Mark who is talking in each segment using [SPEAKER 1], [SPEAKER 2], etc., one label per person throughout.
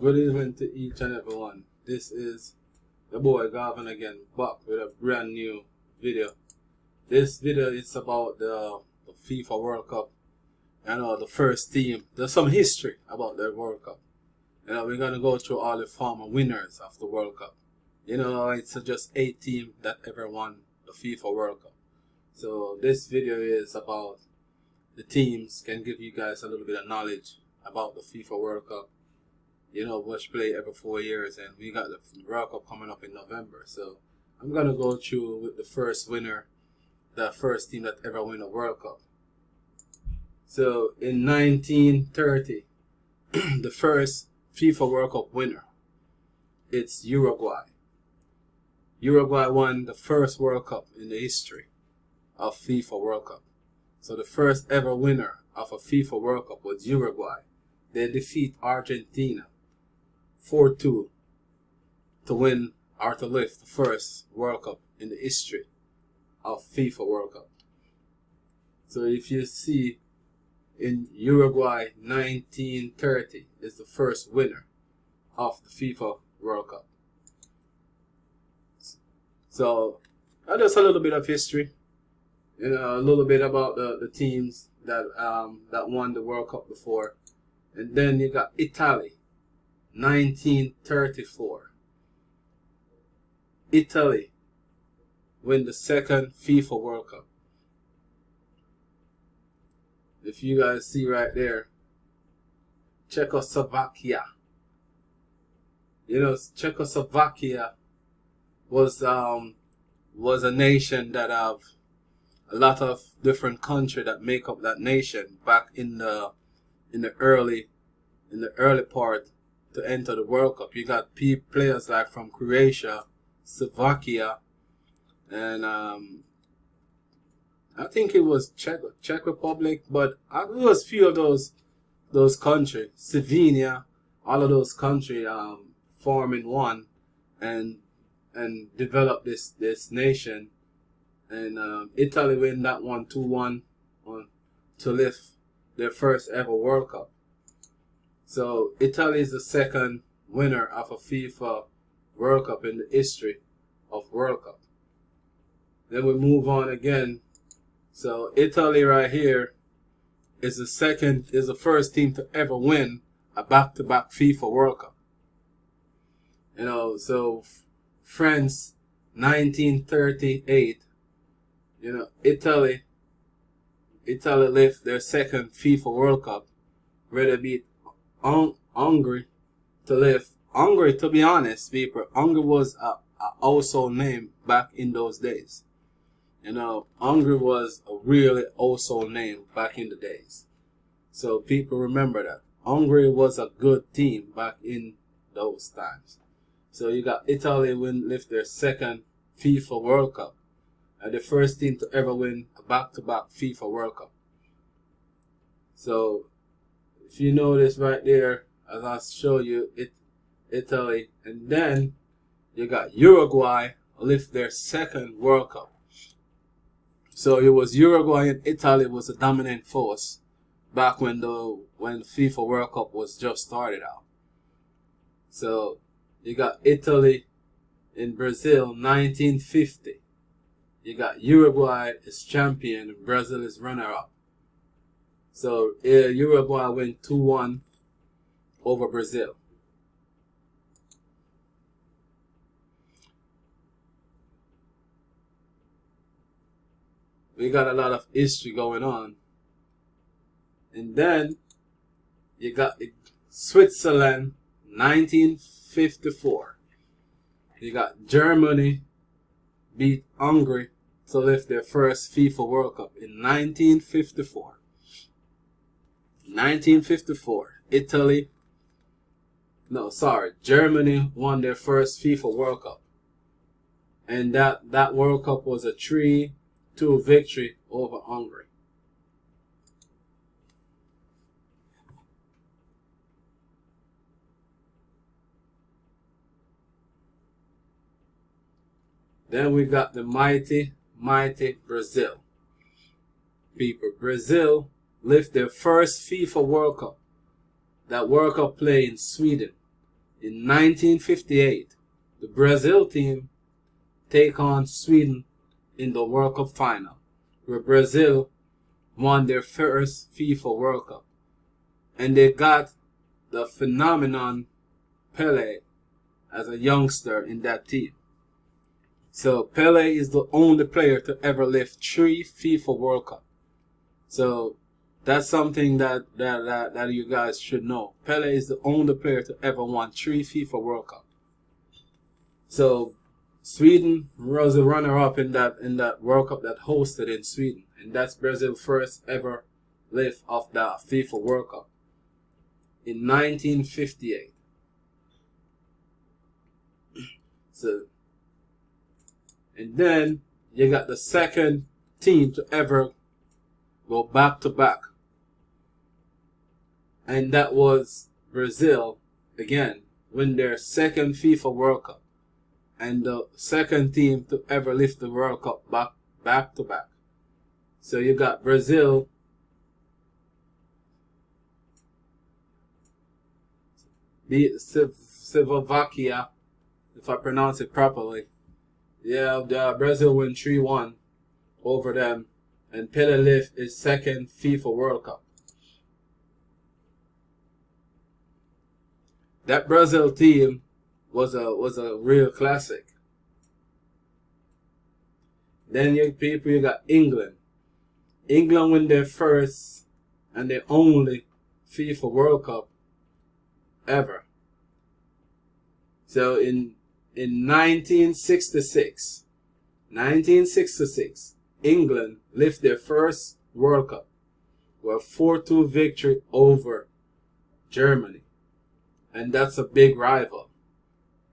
[SPEAKER 1] Good evening to each and everyone. This is the boy Gavin again, back with a brand new video. This video is about the FIFA World Cup. The first team. There's some history about the World Cup. We're gonna go through all the former winners of the World Cup. It's just 8 teams that ever won the FIFA World Cup. So this video is about the teams, can give you guys a little bit of knowledge about the FIFA World Cup. Which play every 4 years, and we got the World Cup coming up in November. So I'm gonna go through with the first winner, the first team that ever win a World Cup. So in 1930, the first FIFA World Cup winner, it's Uruguay. Uruguay won the first World Cup in the history of FIFA World Cup. So the first ever winner of a FIFA World Cup was Uruguay. They defeat Argentina 4-2 to win or to lift the first World Cup in the history of FIFA World Cup. So if you see in Uruguay, 1930 is the first winner of the FIFA World Cup. So just a little bit of history, a little bit about the teams that won the World Cup before. And then you got Italy, 1934. Italy win the second FIFA World Cup. If you guys see right there, Czechoslovakia. Czechoslovakia was a nation that have a lot of different countries that make up that nation back in the early part to enter the World Cup. You got players like from Croatia, Slovakia, and I think it was Czech Republic, but it was few of those countries. Slovenia, all of those countries form in one and develop this nation. And Italy win that one 2-1 to lift their first ever World Cup. So Italy is the second winner of a FIFA World Cup in the history of World Cup. Then we move on again. So Italy right here is the first team to ever win a back-to-back FIFA World Cup. So France, 1938. Italy lift their second FIFA World Cup, where they beat Hungary to lift. Hungary, to be honest, people, Hungary was a household name back in those days. Hungary was a really household name back in the days. So people remember that. Hungary was a good team back in those times. So you got Italy lift their second FIFA World Cup. And the first team to ever win a back-to-back FIFA World Cup. So if you notice right there, as I show you, Italy, and then you got Uruguay lift their second World Cup. So it was Uruguay and Italy was a dominant force back when FIFA World Cup was just started out. So you got Italy in Brazil, 1950. You got Uruguay as champion and Brazil as runner-up. So Uruguay win 2-1 over Brazil. We got a lot of history going on. And then you got Switzerland, 1954. You got Germany beat Hungary to lift their first FIFA World Cup in 1954. 1954, Germany won their first FIFA World Cup. And that World Cup was a 3-2 victory over Hungary. Then we got the mighty Brazil. People, Brazil lift their first FIFA World Cup. That World Cup play in Sweden. In 1958, the Brazil team take on Sweden in the World Cup final, where Brazil won their first FIFA World Cup. And they got the phenomenon Pele as a youngster in that team. So Pele is the only player to ever lift 3 FIFA World Cup. So that's something that you guys should know. Pele is the only player to ever won 3 FIFA World Cup. So Sweden was the runner-up in that World Cup that hosted in Sweden, and that's Brazil's first ever lift of the FIFA World Cup in 1958. So, and then you got the second team to ever go back to back, and that was Brazil again, win their second FIFA World Cup, and the second team to ever lift the World Cup back to back. So you got Brazil, beat Slovakia, if I pronounce it properly. Yeah, Brazil win 3-1 over them, and Pele lift his second FIFA World Cup. That Brazil team was a real classic. Then you got England. England win their first and their only FIFA World Cup ever. So in 1966, England lift their first World Cup with a 4-2 victory over Germany. And that's a big rival.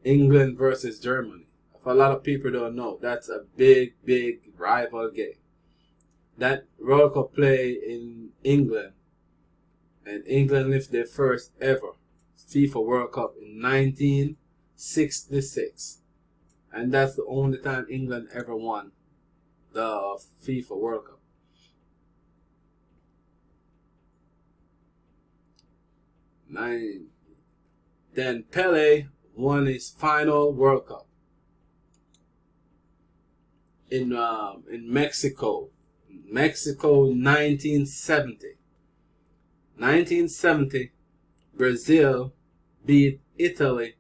[SPEAKER 1] England versus Germany. If a lot of people don't know, that's a big rival game. That World Cup play in England, and England lift their first ever FIFA World Cup in 1966. And that's the only time England ever won the FIFA World Cup. Then Pele won his final World Cup in Mexico. Mexico 1970. 1970, Brazil beat Italy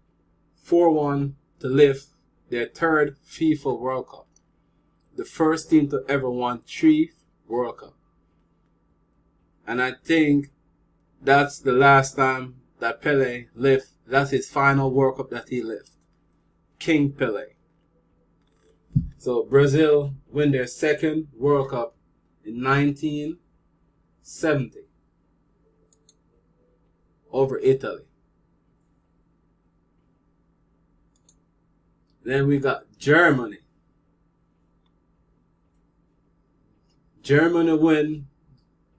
[SPEAKER 1] 4-1 to lift their third FIFA World Cup. The first team to ever won 3 World Cup. And I think that's the last time that Pele lift. That's his final World Cup that he lift. King Pele. So Brazil win their second World Cup in 1970 over Italy. Then we got Germany. Germany win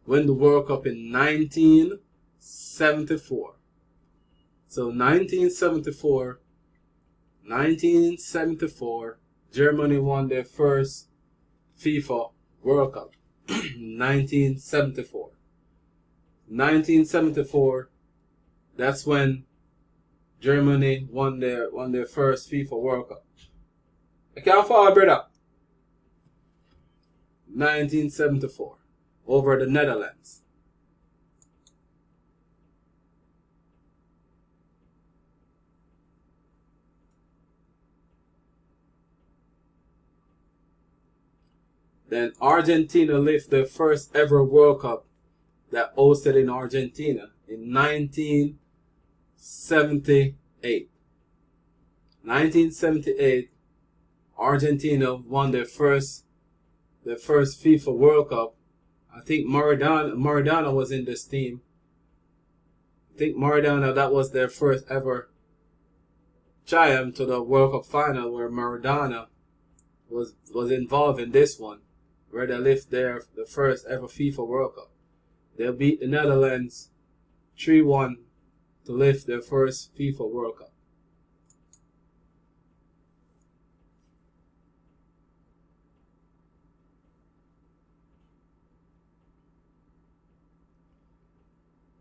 [SPEAKER 1] the World Cup in 1974. So 1974, Germany won their first FIFA World Cup. 1974. 1974, that's when Germany won their first FIFA World Cup. I can't follow, brother. 1974, over the Netherlands. Then Argentina lift their first ever World Cup that hosted in Argentina in 1978. 1978, Argentina won their first FIFA World Cup. I think Maradona was in this team. I think Maradona, that was their first ever triumph to the World Cup final, where Maradona was involved in this one, where they lift the first ever FIFA World Cup. They beat the Netherlands 3-1 to lift their first FIFA World Cup.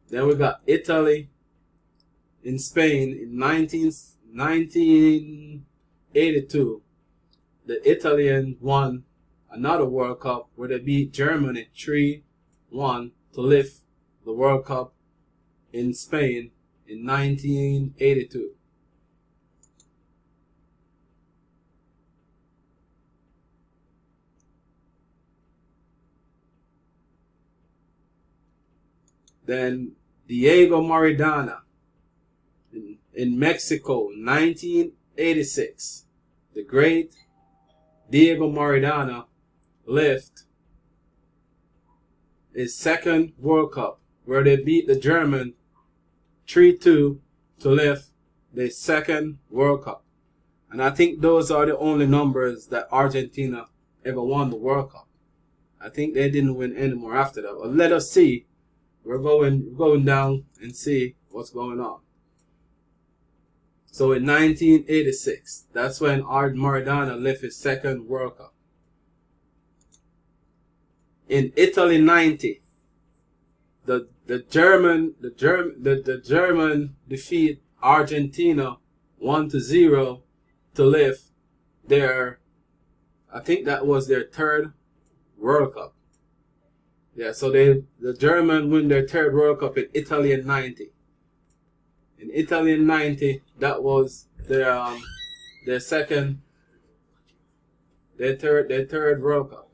[SPEAKER 1] Then we got Italy in Spain in 1982, the Italians won another World Cup where they beat Germany 3-1 to lift the World Cup in Spain in 1982. Then Diego Maradona in Mexico, 1986. The great Diego Maradona left his second World Cup, where they beat the German 3-2 to lift their second World Cup. And I think those are the only numbers that Argentina ever won the World Cup. I think they didn't win any more after that. But let us see. We're going down and see what's going on. So in 1986, that's when Maradona left his second World Cup. In Italy 90, the German defeat Argentina 1-0 to lift their, I think that was their third World Cup. Yeah, so the German win their third World Cup in Italy in 90. In Italy in 90, that was their third World Cup.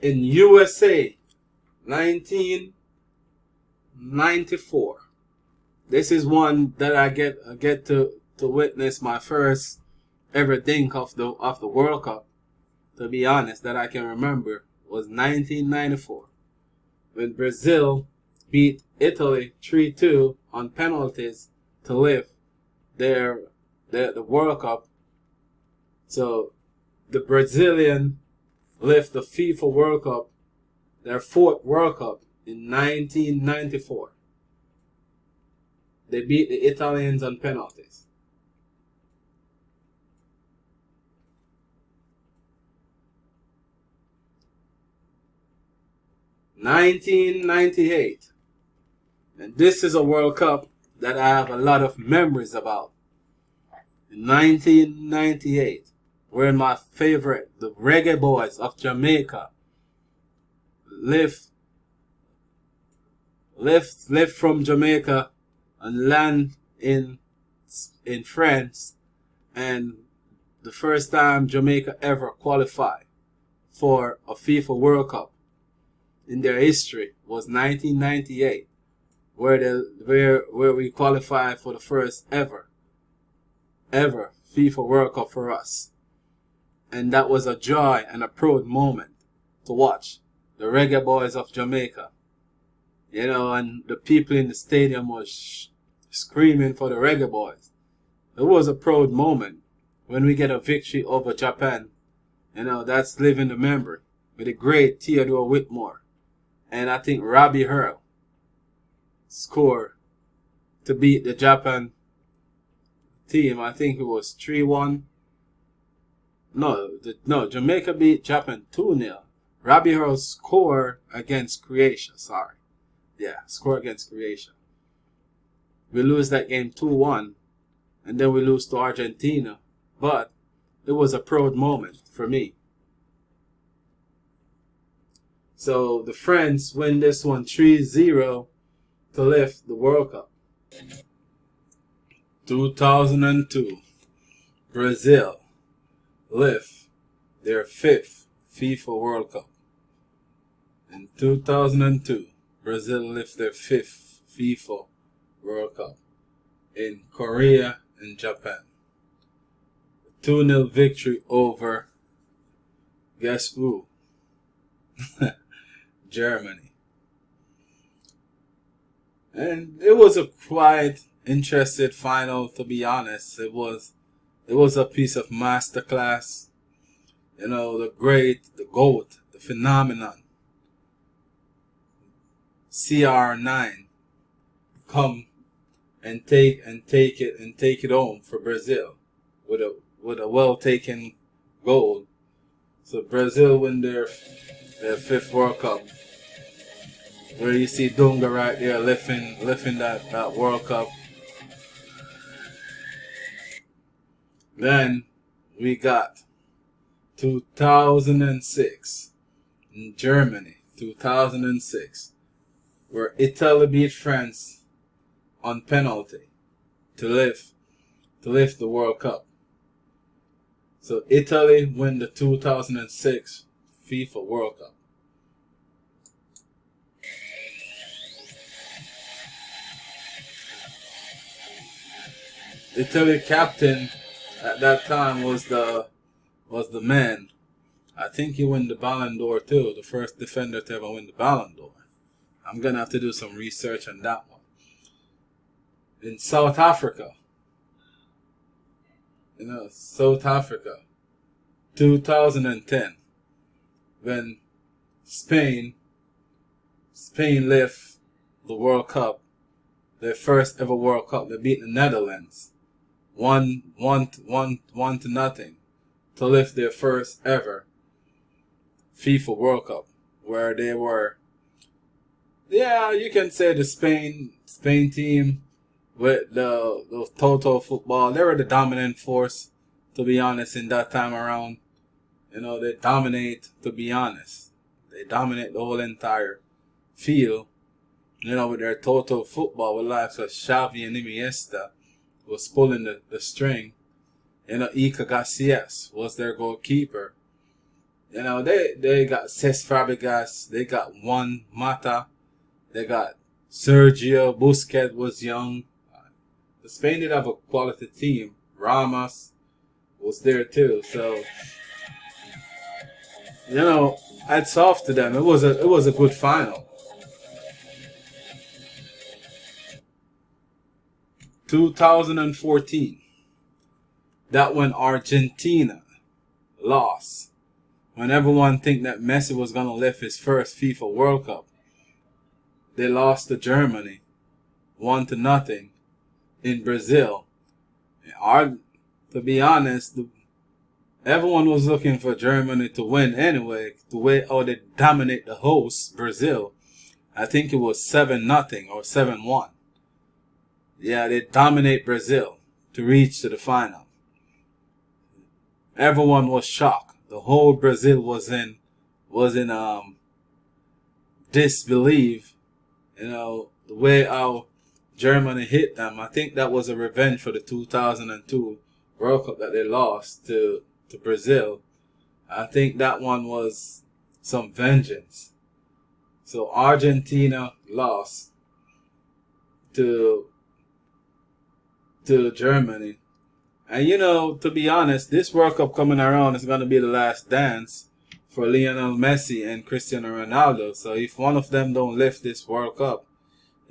[SPEAKER 1] In USA, 1994. This is one that I get to witness my first ever think of the World Cup. To be honest, that I can remember was 1994 when Brazil beat Italy 3-2 on penalties to lift the World Cup. So the Brazilian lift the FIFA World Cup, their fourth World Cup in 1994. They beat the Italians on penalties. (1998), and this is a World Cup that I have a lot of memories about. In 1998, where my favorite, the Reggae Boys of Jamaica, lift from Jamaica and land in France, and the first time Jamaica ever qualified for a FIFA World Cup in their history was 1998, where we qualified for the first ever FIFA World Cup for us. And that was a joy and a proud moment to watch the Reggae Boys of Jamaica. You know, and the people in the stadium was screaming for the Reggae Boys. It was a proud moment when we get a victory over Japan. You know, that's living the memory with the great Theodore Whitmore. And I think Robbie Earl scored to beat the Japan team. I think it was 3-1. No, Jamaica beat Japan 2-0. Robbie Earl scored against Croatia. Score against Croatia. We lose that game 2-1, and then we lose to Argentina. But it was a proud moment for me. So the French win this one 3-0 to lift the World Cup. 2002, Brazil lift their fifth FIFA World Cup. In 2002, Brazil lift their fifth FIFA World Cup in Korea and Japan. 2-0 victory over, guess who? Germany. And it was a quite interesting final, to be honest. It was a piece of masterclass. You know, the great, the GOAT, the phenomenon, CR9 come and take it home for Brazil with a well taken goal. So Brazil win their fifth World Cup. Where you see Dunga right there lifting that World Cup. Then we got 2006 in Germany. 2006, where Italy beat France on penalty to lift the World Cup. So Italy win the 2006 FIFA World Cup. Italy captain at that time was the man. I think he won the Ballon d'Or too, the first defender to ever win the Ballon d'Or. I'm gonna have to do some research on that one. In South Africa, South Africa, 2010, when Spain lift the World Cup, their first ever World Cup. They beat the Netherlands, one to nothing, to lift their first ever FIFA World Cup, where they were, you can say the Spain team with the total football. They were the dominant force, to be honest, in that time around. They dominate, to be honest. They dominate the whole entire field, with their total football, with likes of Xavi and Iniesta was pulling the string. Iker Casillas was their goalkeeper. They got Cesc Fabregas, they got Juan Mata, they got Sergio Busquets was young. Spain did have a quality team. Ramos was there too. So, hats off to them. It was a good final. 2014. That when Argentina lost. When everyone think that Messi was gonna lift his first FIFA World Cup, they lost to Germany, 1-0 in Brazil. To be honest, everyone was looking for Germany to win anyway. The way how they dominate the host Brazil, I think it was 7-0 or 7-1. Yeah, they dominate Brazil to reach to the final. Everyone was shocked. The whole Brazil was in disbelief. The way how Germany hit them. I think that was a revenge for the 2002 World Cup that they lost to Brazil. I think that one was some vengeance. So Argentina lost to Germany. And to be honest, this World Cup coming around is going to be the last dance for Lionel Messi and Cristiano Ronaldo. So if one of them don't lift this World Cup,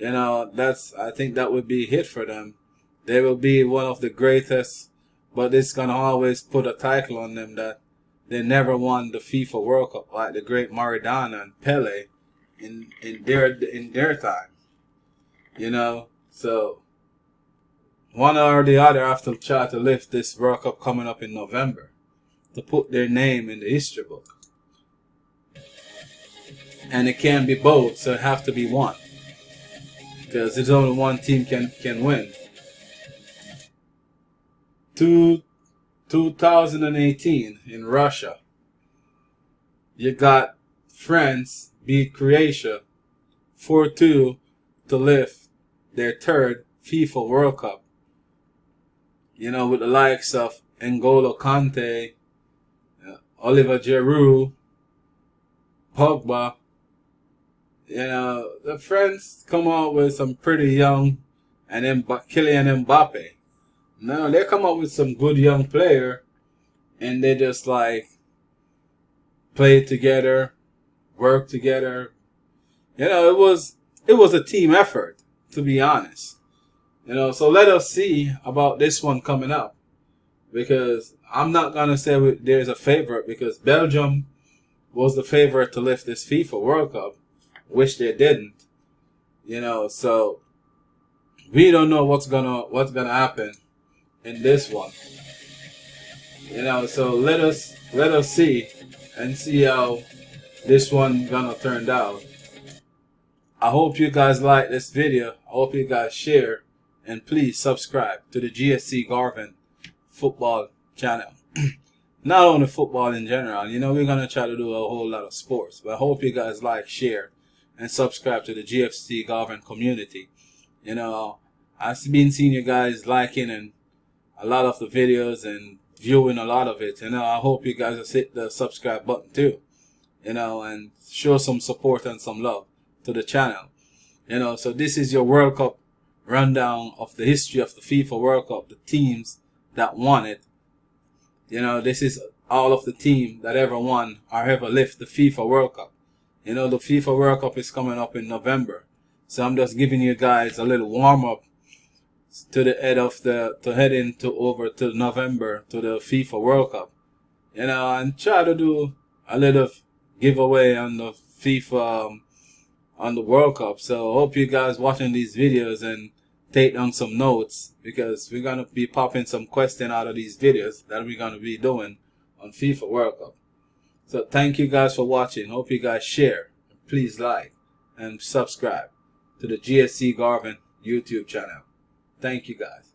[SPEAKER 1] I think that would be a hit for them. They will be one of the greatest, but it's going to always put a title on them that they never won the FIFA World Cup like the great Maradona and Pele in their time. So one or the other have to try to lift this World Cup coming up in November to put their name in the history book. And it can't be both, so it have to be one. Because there's only one team can win. 2018 in Russia. You got France beat Croatia 4-2 to lift their third FIFA World Cup. With the likes of N'Golo Kante, Oliver Giroud, Pogba. The French come out with some pretty young, and then Kylian Mbappe. No, they come up with some good young player, and they just play together, work together. It was a team effort, to be honest. So let us see about this one coming up, because I'm not gonna say there's a favorite, because Belgium was the favorite to lift this FIFA World Cup, which they didn't. So we don't know what's gonna happen in this one. You know, so let us see and see how this one gonna turn out. I hope you guys like this video. I hope you guys share, and please subscribe to the GSC Garvin football channel. Not only football in general, you know, we're gonna try to do a whole lot of sports, but I hope you guys like, share, and subscribe to the GFC Garvin community. You know, I've been seeing you guys liking and a lot of the videos and viewing a lot of it. You know, I hope you guys will hit the subscribe button too. You know, and show some support and some love to the channel. You know, so this is your World Cup rundown of the history of the FIFA World Cup, the teams that won it. You know, this is all of the team that ever won or ever lift the FIFA World Cup. You know, the FIFA World Cup is coming up in November. So I'm just giving you guys a little warm up to the head of to head into over to November to the FIFA World Cup. You know, and try to do a little giveaway on the FIFA on the World Cup. So I hope you guys watching these videos and take down some notes, because we're gonna be popping some questions out of these videos that we're gonna be doing on FIFA World Cup. So thank you guys for watching. Hope you guys share. Please like and subscribe to the GSC Garvin YouTube channel. Thank you guys.